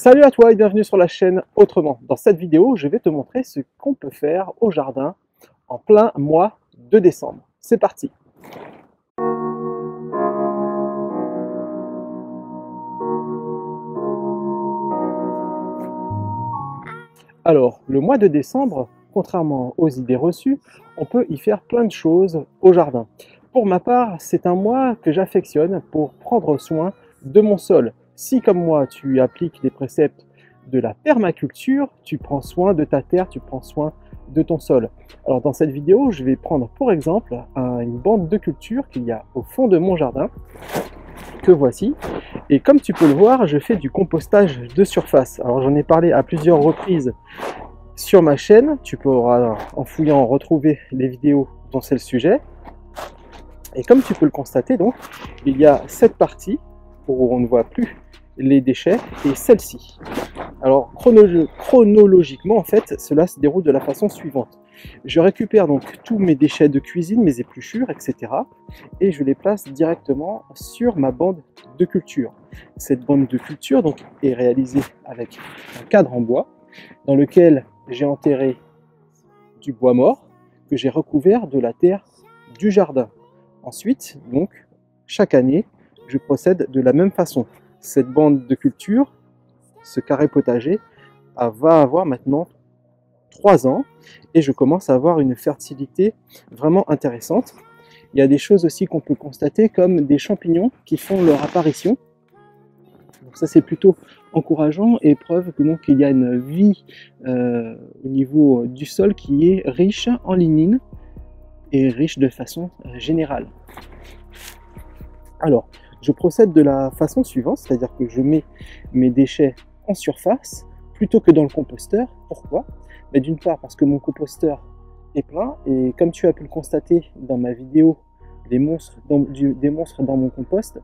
Salut à toi et bienvenue sur la chaîne Autrement. Dans cette vidéo, je vais te montrer ce qu'on peut faire au jardin en plein mois de décembre. C'est parti! Alors, le mois de décembre, contrairement aux idées reçues, on peut y faire plein de choses au jardin. Pour ma part, c'est un mois que j'affectionne pour prendre soin de mon sol. Si, comme moi, tu appliques les préceptes de la permaculture, tu prends soin de ta terre, tu prends soin de ton sol. Alors, dans cette vidéo, je vais prendre pour exemple une bande de culture qu'il y a au fond de mon jardin, que voici. Et comme tu peux le voir, je fais du compostage de surface. Alors, j'en ai parlé à plusieurs reprises sur ma chaîne. Tu pourras, en fouillant, retrouver les vidéos dont c'est le sujet. Et comme tu peux le constater, donc, il y a cette partie où on ne voit plus les déchets et celle-ci. Alors, chronologiquement, en fait, cela se déroule de la façon suivante. Je récupère donc tous mes déchets de cuisine, mes épluchures, etc. et je les place directement sur ma bande de culture. Cette bande de culture donc, est réalisée avec un cadre en bois dans lequel j'ai enterré du bois mort que j'ai recouvert de la terre du jardin. Ensuite, donc, chaque année, je procède de la même façon. Cette bande de culture, ce carré potager, va avoir maintenant 3 ans et je commence à avoir une fertilité vraiment intéressante. Il y a des choses aussi qu'on peut constater comme des champignons qui font leur apparition. Donc ça c'est plutôt encourageant et preuve que donc il y a une vie au niveau du sol qui est riche en lignine et riche de façon générale. Alors, je procède de la façon suivante, c'est-à-dire que je mets mes déchets en surface plutôt que dans le composteur. Pourquoi? D'une part parce que mon composteur est plein et comme tu as pu le constater dans ma vidéo des monstres dans mon compost,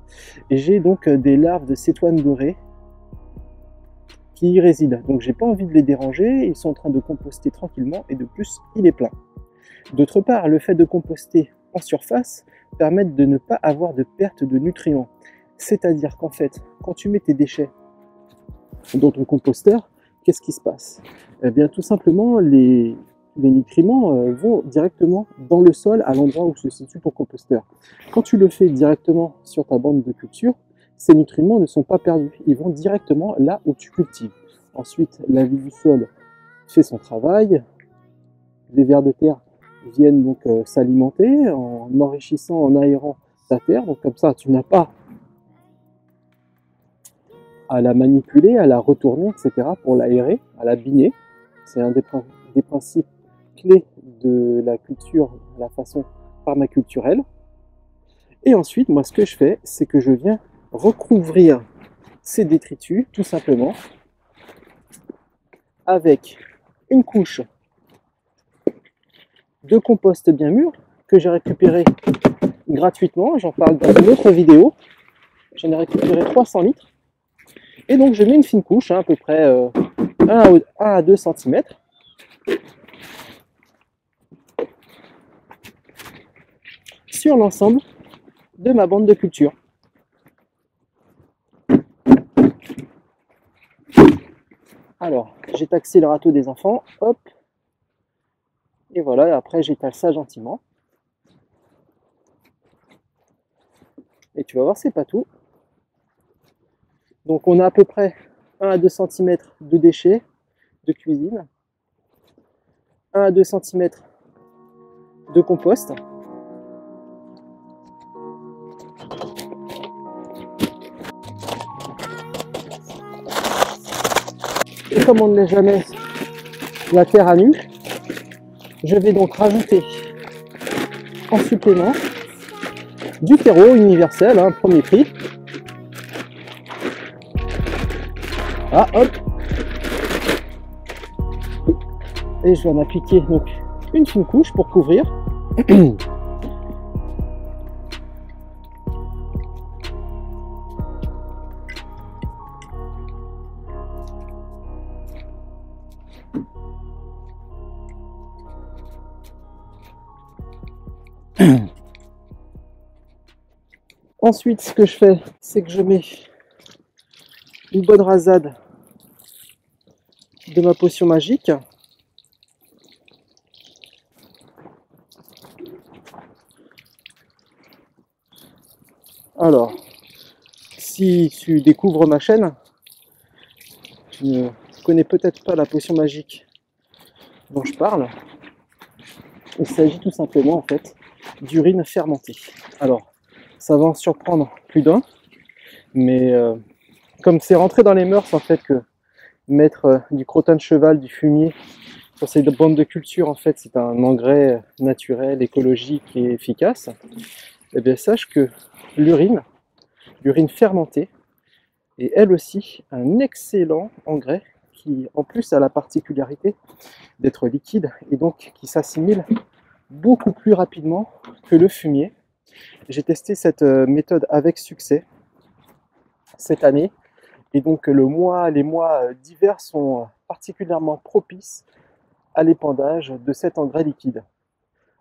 j'ai donc des larves de cétoine dorée qui y résident. Donc j'ai pas envie de les déranger, ils sont en train de composter tranquillement et de plus il est plein. D'autre part, le fait de composter en surface permet de ne pas avoir de perte de nutriments. C'est-à-dire qu'en fait, quand tu mets tes déchets dans ton composteur, qu'est-ce qui se passe? Eh bien, tout simplement, les nutriments vont directement dans le sol, à l'endroit où se situe ton composteur. Quand tu le fais directement sur ta bande de culture, ces nutriments ne sont pas perdus. Ils vont directement là où tu cultives. Ensuite, la vie du sol fait son travail. Les vers de terre viennent donc s'alimenter en enrichissant, en aérant ta terre. Donc comme ça, tu n'as pas à la manipuler, à la retourner, etc. pour l'aérer, à la biner. C'est un des principes clés de la culture, la façon permaculturelle. Et ensuite, moi, ce que je fais, c'est que je viens recouvrir ces détritus, tout simplement, avec une couche de compost bien mûr que j'ai récupéré gratuitement. J'en parle dans une autre vidéo. J'en ai récupéré 300 litres. Et donc, je mets une fine couche, à peu près 1 à 2 cm. Sur l'ensemble de ma bande de culture. Alors, j'ai taxé le râteau des enfants, hop, et voilà, et après j'étale ça gentiment. Et tu vas voir, c'est pas tout. Donc on a à peu près 1 à 2 cm de déchets de cuisine, 1 à 2 cm de compost. Et comme on ne met jamais la terre à nu, je vais donc rajouter en supplément du terreau universel, premier prix. Ah, hop. Et je vais en appliquer donc une fine couche pour couvrir. Ensuite, ce que je fais, c'est que je mets une bonne rasade de ma potion magique. Alors, si tu découvres ma chaîne, tu ne connais peut-être pas la potion magique dont je parle. Il s'agit tout simplement en fait d'urine fermentée. Alors, ça va en surprendre plus d'un, mais comme c'est rentré dans les mœurs en fait que mettre du crottin de cheval, du fumier sur ces bandes de culture, en fait, c'est un engrais naturel, écologique et efficace. Eh bien, sache que l'urine fermentée, est elle aussi un excellent engrais qui, en plus, a la particularité d'être liquide et donc qui s'assimile beaucoup plus rapidement que le fumier. J'ai testé cette méthode avec succès cette année et donc les mois d'hiver sont particulièrement propices à l'épandage de cet engrais liquide.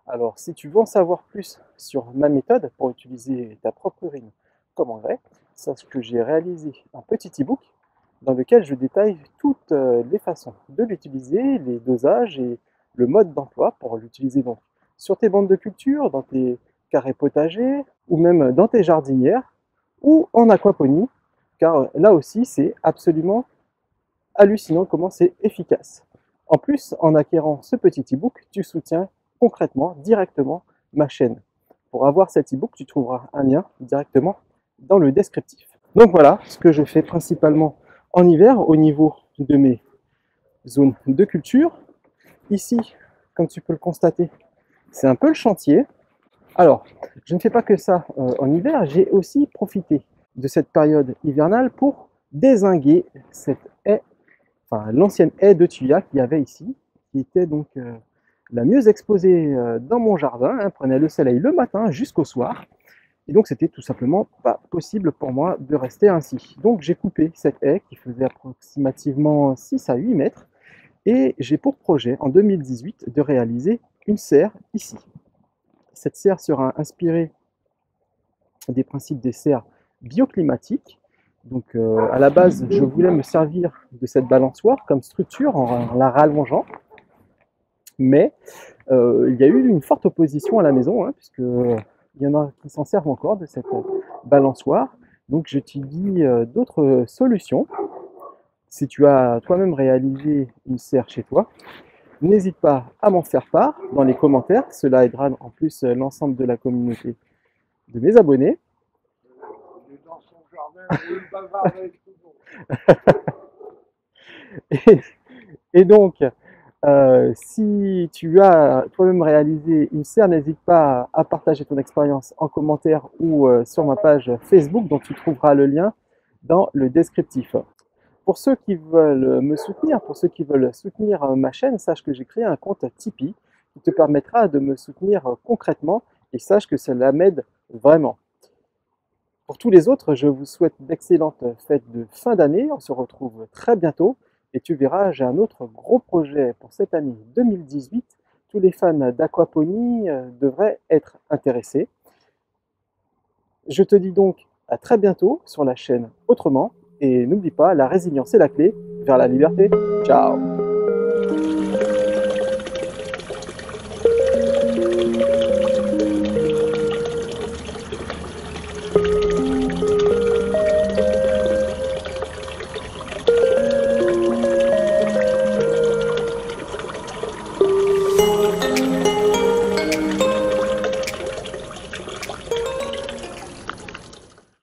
Alors, si tu veux en savoir plus sur ma méthode pour utiliser ta propre urine comme engrais, sache que j'ai réalisé un petit e-book dans lequel je détaille toutes les façons de l'utiliser, les dosages et le mode d'emploi pour l'utiliser donc sur tes bandes de culture, dans tes carrés potagers ou même dans tes jardinières ou en aquaponie, car là aussi c'est absolument hallucinant comment c'est efficace. En plus, en acquérant ce petit e-book, tu soutiens concrètement, directement ma chaîne. Pour avoir cet e-book, tu trouveras un lien directement dans le descriptif. Donc voilà ce que je fais principalement en hiver au niveau de mes zones de culture. Ici, comme tu peux le constater, c'est un peu le chantier. Alors, je ne fais pas que ça en hiver, j'ai aussi profité de cette période hivernale pour dézinguer cette haie, enfin l'ancienne haie de tuya qu'il y avait ici, qui était donc la mieux exposée dans mon jardin, hein, prenait le soleil le matin jusqu'au soir. Et donc, c'était tout simplement pas possible pour moi de rester ainsi. Donc, j'ai coupé cette haie qui faisait approximativement 6 à 8 mètres et j'ai pour projet en 2018 de réaliser une serre ici. Cette serre sera inspirée des principes des serres bioclimatiques. Donc, à la base, je voulais me servir de cette balançoire comme structure en la rallongeant, mais il y a eu une forte opposition à la maison, hein, puisque il y en a qui s'en servent encore de cette balançoire. Donc j'étudie d'autres solutions. Si tu as toi-même réalisé une serre chez toi, n'hésite pas à m'en faire part dans les commentaires. Cela aidera en plus l'ensemble de la communauté de mes abonnés. Dans son jardin, il bavarde avec tout le monde. Et donc, si tu as toi-même réalisé une serre, n'hésite pas à partager ton expérience en commentaire ou sur ma page Facebook dont tu trouveras le lien dans le descriptif. Pour ceux qui veulent me soutenir, pour ceux qui veulent soutenir ma chaîne, sache que j'ai créé un compte Tipeee qui te permettra de me soutenir concrètement et sache que cela m'aide vraiment. Pour tous les autres, je vous souhaite d'excellentes fêtes de fin d'année. On se retrouve très bientôt. Et tu verras, j'ai un autre gros projet pour cette année 2018. Tous les fans d'aquaponie devraient être intéressés. Je te dis donc à très bientôt sur la chaîne Autrement. Et n'oublie pas, la résilience est la clé vers la liberté. Ciao!